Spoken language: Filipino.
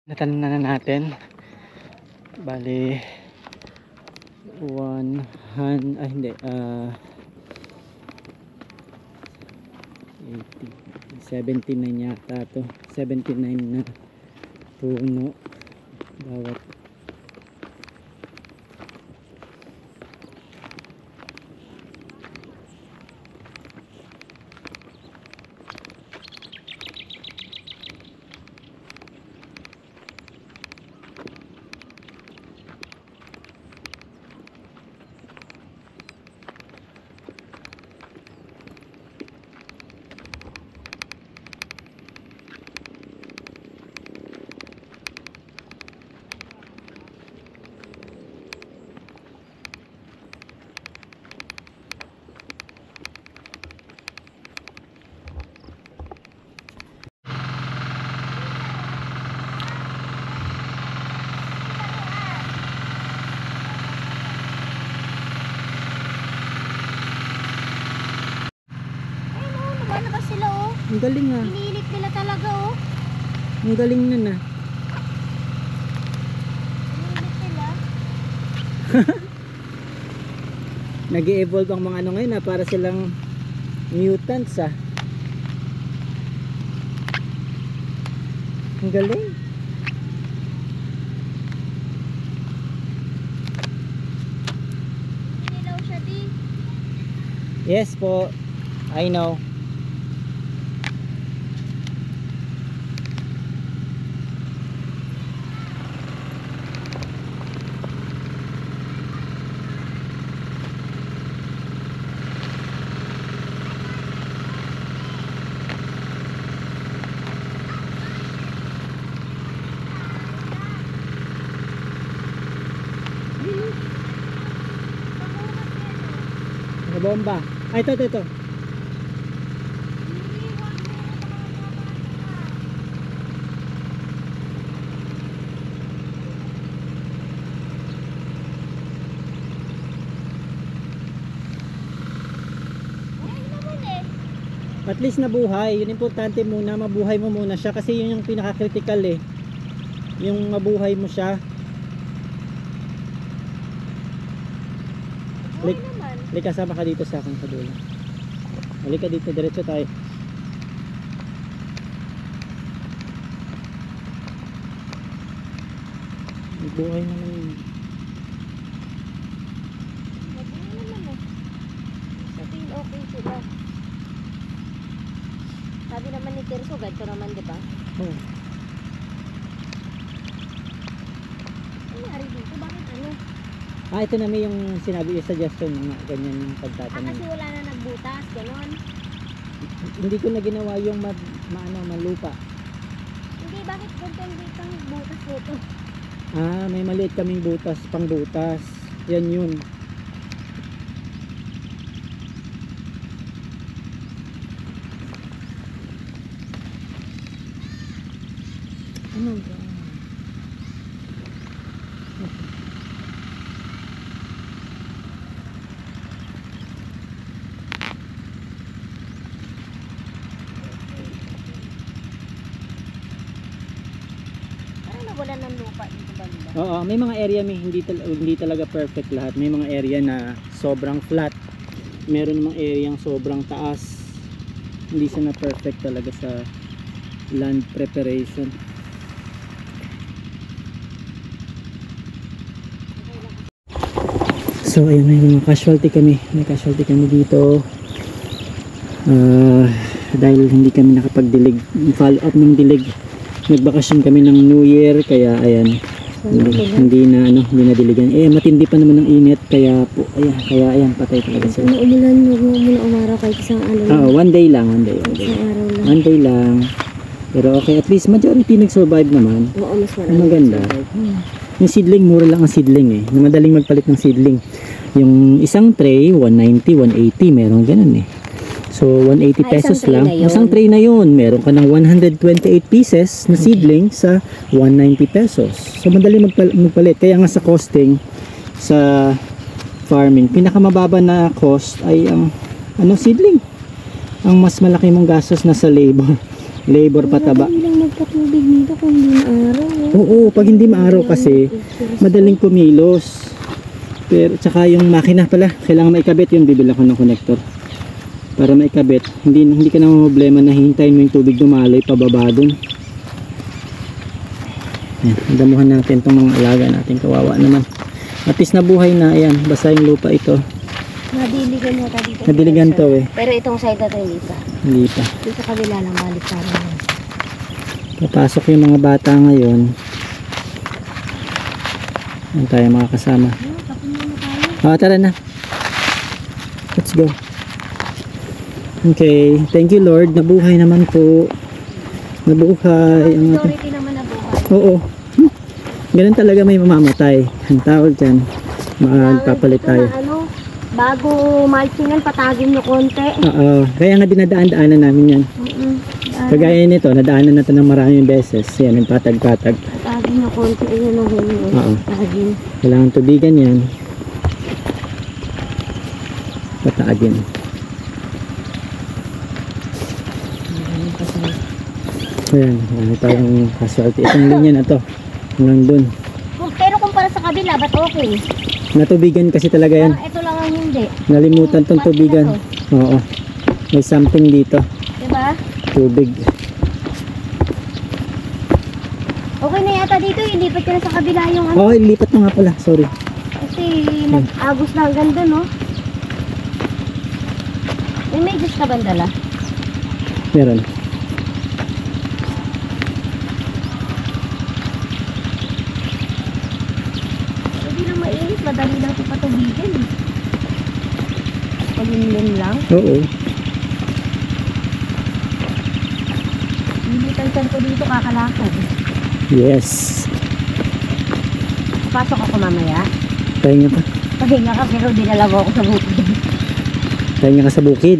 Natanim na natin. Bali 79 yata to. 79 na puno bawat. Ang galing ah. Pinilit nila talaga oh. Ang galing nun ah. Pinilit nila. Nag-e-evolve ang mga ano ngayon ah, para silang mutants ah. Ang galing. Nilaw siya di. Yes po. I know. Bomba. Ay, ito. At least nabuhay. Yun importante muna. Mabuhay mo muna siya. Kasi yun yung pinaka-critical eh. Yung mabuhay mo siya. Buhay naman. Halika, sama ka dito sa akin sa dulo. Halika dito, diretso tayo. Buhay naman yun. Mabuhay naman eh. Sabihin okay sila. Sabi naman ni Tirso, ganito naman diba? Oh. Ano nangyari dito? Bakit ano? Ito na may yung sinabi yung suggestion nga, ganyan yung pagtatanim. Kasi wala na nagbutas, gano'n. Hindi ko na ginawa yung malupa. Hindi, bakit ganito hindi kang butas dito? May maliit kaming butas, pang butas. Yan yun. Ano ba? Wala ng lupa dito banda. Oo, may mga area hindi talaga perfect lahat. May mga area na sobrang flat. Meron namang area yang sobrang taas. Hindi siya na perfect talaga sa land preparation. So ayun, may mga casualty kami. May casualty kami dito. Dahil hindi kami nakapagdilig. Follow up ng dilig. Nagbakasyon kami ng New Year, kaya ayan, hindi na diligan. Matindi pa naman ng init, kaya po ayan patay talaga sila. Umulan, huwag mo muna umaraw kahit isang araw. One day lang. Isang araw lang. One day lang. Pero okay, at least majority nag-survive naman. Oo, mas marami. Maganda. Yung seedling, mura lang ang seedling eh. Madaling magpalit ng seedling. Yung isang tray, 190, 180, meron ganun eh. So 180 pesos lang. Isang tray na yun. Meron ka ng 128 pieces na seedling sa 190 pesos. So madali magpalit. Kaya nga sa costing sa farming, pinakamababa na cost ay ang seedling. Ang mas malaki mong gastos na sa labor. Labor pataba. Hindi lang magpatubig dito kung hindi na araw. Oo, pag hindi maaraw kasi, madaling kumilos. Pero, tsaka yung makina pala, kailangan maikabit yun, bibili ako ng connector. Para maikabit, hindi ka na problema na hintayin mo yung tubig dumaloy pababa dun. Yan, damuhan natin itong mga alaga natin, kawawa naman. At least nabuhay na, ayan, basta yung lupa ito. Nadiligan na ka dito. Nadiligan to eh. Pero itong side na to hindi pa. Hindi pa. Dito sa kabila lang balik pa rin. Papasok yung mga bata ngayon. Yan tayo mga kasama. Tapos muna tayo. Tara na. Let's go. Okay, thank you Lord. Nabuhay naman po. Nabuhay. Ang ating... Authority naman na buhay. Oo. Ganun talaga may mamamatay. Ang tawag dyan. Magpapalit tayo. Ano, bago mulchingan, patagin nyo konti. Oo. Kaya nga dinadaan-daanan namin yan. Kagaya nito, nadaanan natin ng maraming beses. Yan, yung patag-patag. Patagin nyo konti. Ayun ang huli. Oo. Patagin. Kailangan tubigan yan. Patagin. Ayan, marami tayong casualty. Itong linya na to. Hanggang dun. Pero kumpara sa kabila, ba't okay? Natubigan kasi talaga yan. Parang ito lang ang hindi. Nalimutan tong tubigan. Oo. May something dito. Diba? Tubig. Okay na yata dito. Ilipat ka na sa kabila yung ano. Oh, ilipat na nga pala. Sorry. Kasi nag-agos na hanggang doon, no? May medyas ka ba dala? Meron. Hindi lang mainit. Madali lang ito patubigan. Palimlim lang. Oo. Ilitan ko dito kakalakad. Yes. Pasok ako mamaya. Pahinga ka. Pahinga ka pero dinala mo ako sa bukid. Pahinga ka sa bukid.